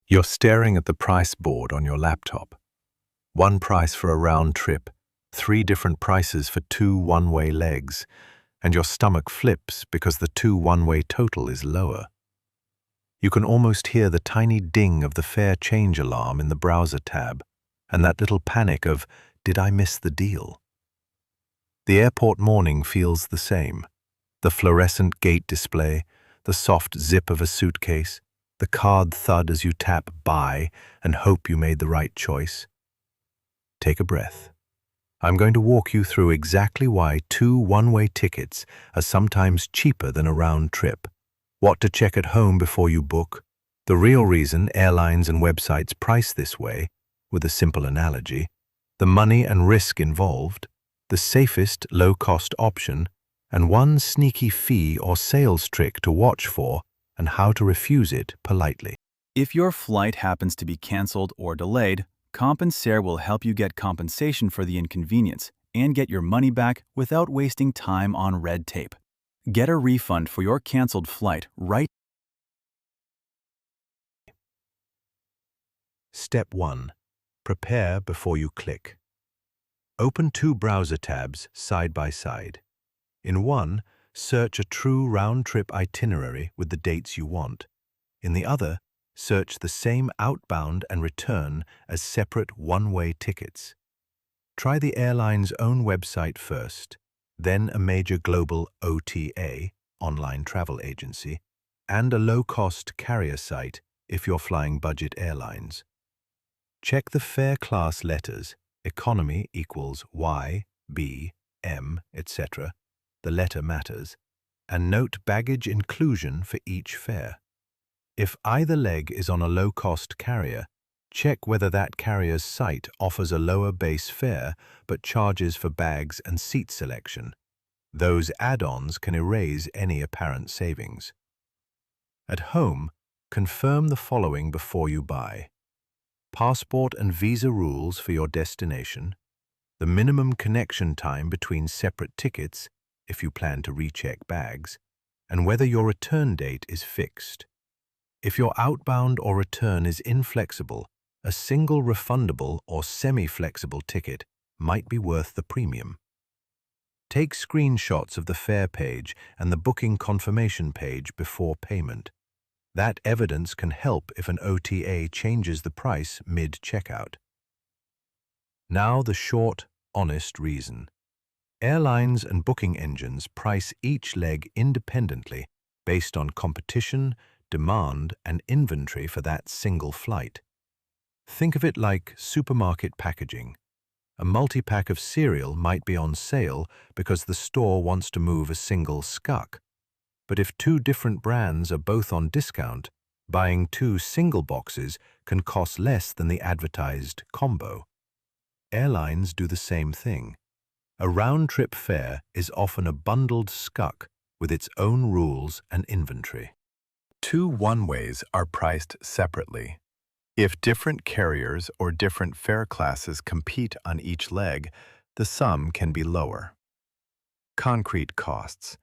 You're staring at the price board on your laptop. One price for a round trip, three different prices for two one-way legs, and your stomach flips because the two one-way total is lower. You can almost hear the tiny ding of the fare change alarm in the browser tab, and that little panic of, did I miss the deal? The airport morning feels the same. The fluorescent gate display, the soft zip of a suitcase, the card thud as you tap buy and hope you made the right choice. Take a breath. I'm going to walk you through exactly why two one-way tickets are sometimes cheaper than a round trip, what to check at home before you book, the real reason airlines and websites price this way, with a simple analogy, the money and risk involved, the safest low-cost option, and one sneaky fee or sales trick to watch for and how to refuse it politely. If your flight happens to be canceled or delayed, Compensair will help you get compensation for the inconvenience and get your money back without wasting time on red tape. Get a refund for your canceled flight right. Step 1. Prepare before you click. Open two browser tabs side by side. In one, search a true round-trip itinerary with the dates you want. In the other, search the same outbound and return as separate one-way tickets. Try the airline's own website first, then a major global OTA, online travel agency, and a low-cost carrier site if you're flying budget airlines. Check the fare class letters, economy equals Y, B, M, etc. The letter matters, and note baggage inclusion for each fare. If either leg is on a low-cost carrier, check whether that carrier's site offers a lower base fare but charges for bags and seat selection. Those add-ons can erase any apparent savings. At home, confirm the following before you buy: passport and visa rules for your destination, the minimum connection time between separate tickets if you plan to recheck bags, and whether your return date is fixed. If your outbound or return is inflexible, a single refundable or semi-flexible ticket might be worth the premium. Take screenshots of the fare page and the booking confirmation page before payment. That evidence can help if an OTA changes the price mid-checkout. Now the short, honest reason. Airlines and booking engines price each leg independently based on competition, demand, and inventory for that single flight. Think of it like supermarket packaging. A multi-pack of cereal might be on sale because the store wants to move a single scuck. But if two different brands are both on discount, buying two single boxes can cost less than the advertised combo. Airlines do the same thing. A round-trip fare is often a bundled scuck with its own rules and inventory. Two one-ways are priced separately. If different carriers or different fare classes compete on each leg, the sum can be lower. Concrete costs.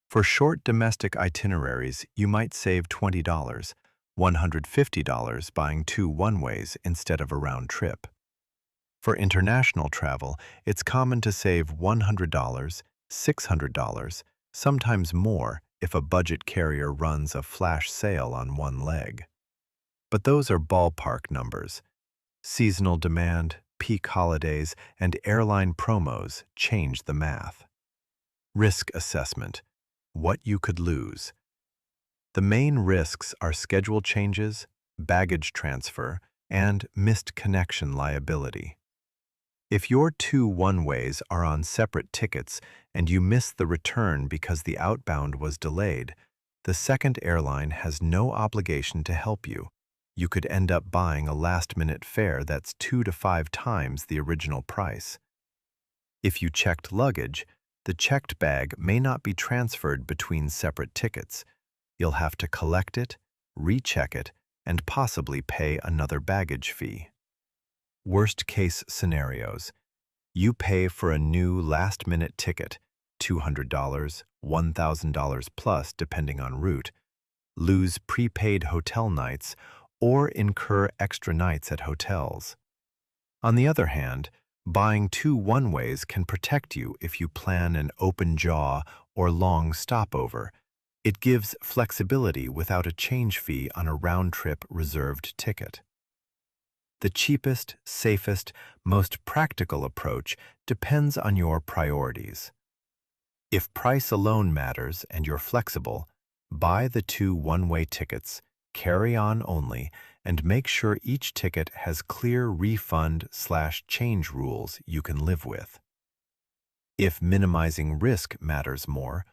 For short domestic itineraries, you might save $20, $150 buying two one-ways instead of a round trip. For international travel, it's common to save $100, $600, sometimes more if a budget carrier runs a flash sale on one leg. But those are ballpark numbers. Seasonal demand, peak holidays, and airline promos change the math. Risk assessment. What you could lose. The main risks are schedule changes, baggage transfer, and missed connection liability. If your two one-ways are on separate tickets and you miss the return because the outbound was delayed, the second airline has no obligation to help you. You could end up buying a last-minute fare that's 2 to 5 times the original price. If you checked luggage, the checked bag may not be transferred between separate tickets. You'll have to collect it, recheck it, and possibly pay another baggage fee. Worst-case scenarios. You pay for a new last-minute ticket, $200, $1,000 plus depending on route, lose prepaid hotel nights, or incur extra nights at hotels. On the other hand, buying two one-ways can protect you if you plan an open jaw or long stopover. It gives flexibility without a change fee on a round-trip reserved ticket. The cheapest, safest, most practical approach depends on your priorities. If price alone matters and you're flexible, buy the two one-way tickets, carry on only, and make sure each ticket has clear refund/change rules you can live with. If minimizing risk matters more,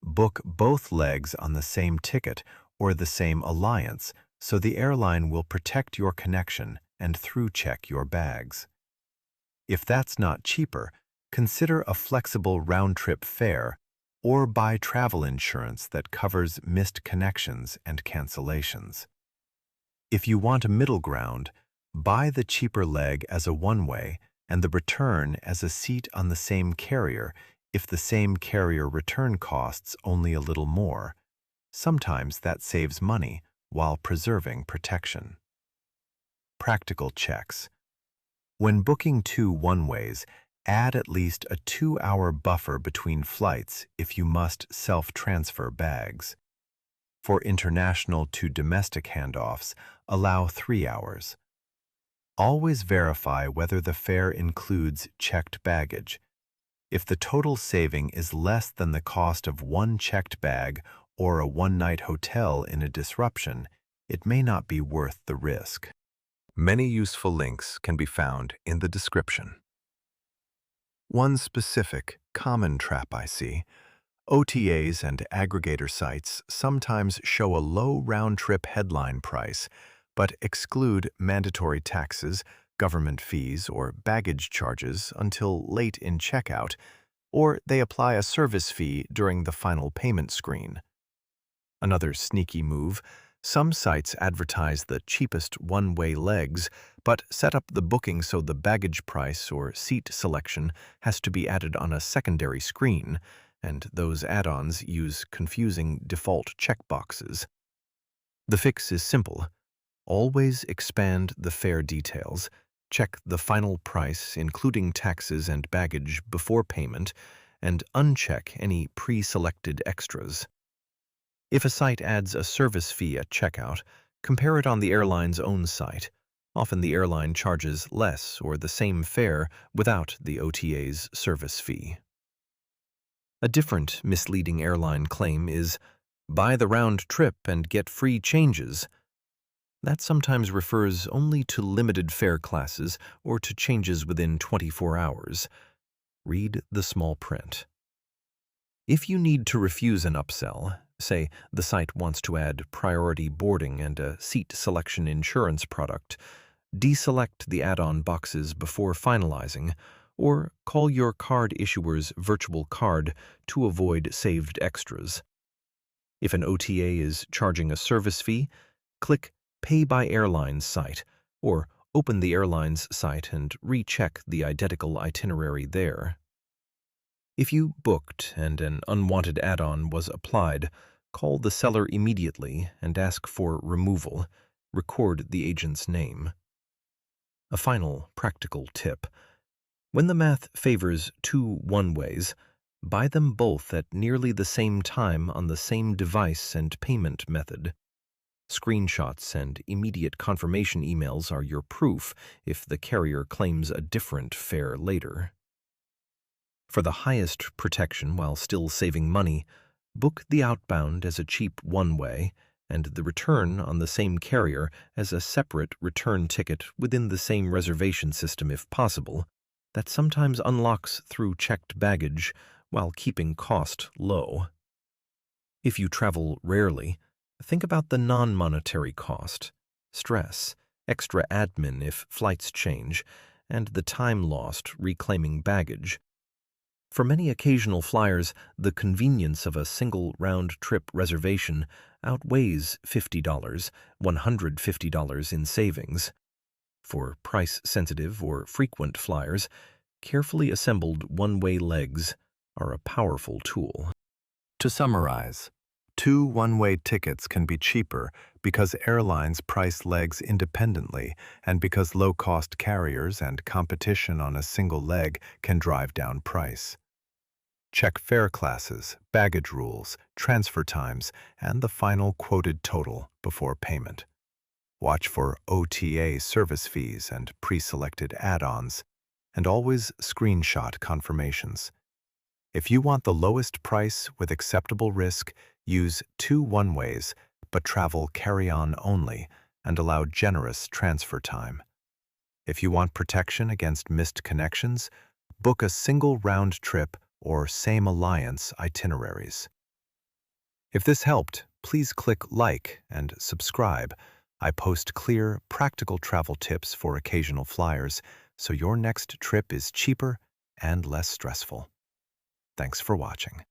book both legs on the same ticket or the same alliance so the airline will protect your connection and through-check your bags. If that's not cheaper, consider a flexible round-trip fare or buy travel insurance that covers missed connections and cancellations. If you want a middle ground, buy the cheaper leg as a one-way and the return as a seat on the same carrier if the same carrier return costs only a little more. Sometimes that saves money while preserving protection. Practical checks. When booking two one-ways, add at least a 2-hour buffer between flights if you must self-transfer bags. For international to domestic handoffs, allow 3 hours. Always verify whether the fare includes checked baggage. If the total saving is less than the cost of one checked bag or a one-night hotel in a disruption, it may not be worth the risk. Many useful links can be found in the description. One specific, common trap I see: OTAs and aggregator sites sometimes show a low round-trip headline price, but exclude mandatory taxes, government fees, or baggage charges until late in checkout, or they apply a service fee during the final payment screen. Another sneaky move: some sites advertise the cheapest one-way legs, but set up the booking so the baggage price or seat selection has to be added on a secondary screen, and those add-ons use confusing default checkboxes. The fix is simple. Always expand the fare details, check the final price including taxes and baggage before payment, and uncheck any pre-selected extras. If a site adds a service fee at checkout, compare it on the airline's own site. Often the airline charges less or the same fare without the OTA's service fee. A different misleading airline claim is, "Buy the round trip and get free changes." That sometimes refers only to limited fare classes or to changes within 24 hours. Read the small print. If you need to refuse an upsell, say the site wants to add priority boarding and a seat selection insurance product, deselect the add-on boxes before finalizing, or call your card issuer's virtual card to avoid saved extras. If an OTA is charging a service fee, click Pay by Airlines site, or open the airline's site and recheck the identical itinerary there. If you booked and an unwanted add-on was applied, call the seller immediately and ask for removal. Record the agent's name. A final practical tip: when the math favors two one-ways, buy them both at nearly the same time on the same device and payment method. Screenshots and immediate confirmation emails are your proof if the carrier claims a different fare later. For the highest protection while still saving money, book the outbound as a cheap one-way and the return on the same carrier as a separate return ticket within the same reservation system if possible. That sometimes unlocks through checked baggage while keeping cost low. If you travel rarely, think about the non-monetary cost: stress, extra admin if flights change, and the time lost reclaiming baggage. For many occasional flyers, the convenience of a single round-trip reservation outweighs $50, $150 in savings. For price-sensitive or frequent flyers, carefully assembled one-way legs are a powerful tool. To summarize, two one-way tickets can be cheaper because airlines price legs independently and because low-cost carriers and competition on a single leg can drive down price. Check fare classes, baggage rules, transfer times, and the final quoted total before payment. Watch for OTA service fees and pre-selected add-ons, and always screenshot confirmations. If you want the lowest price with acceptable risk, use 2 one-ways, but travel carry-on only and allow generous transfer time. If you want protection against missed connections, book a single round trip or same alliance itineraries. If this helped, please click like and subscribe. I post clear, practical travel tips for occasional flyers, so your next trip is cheaper and less stressful. Thanks for watching.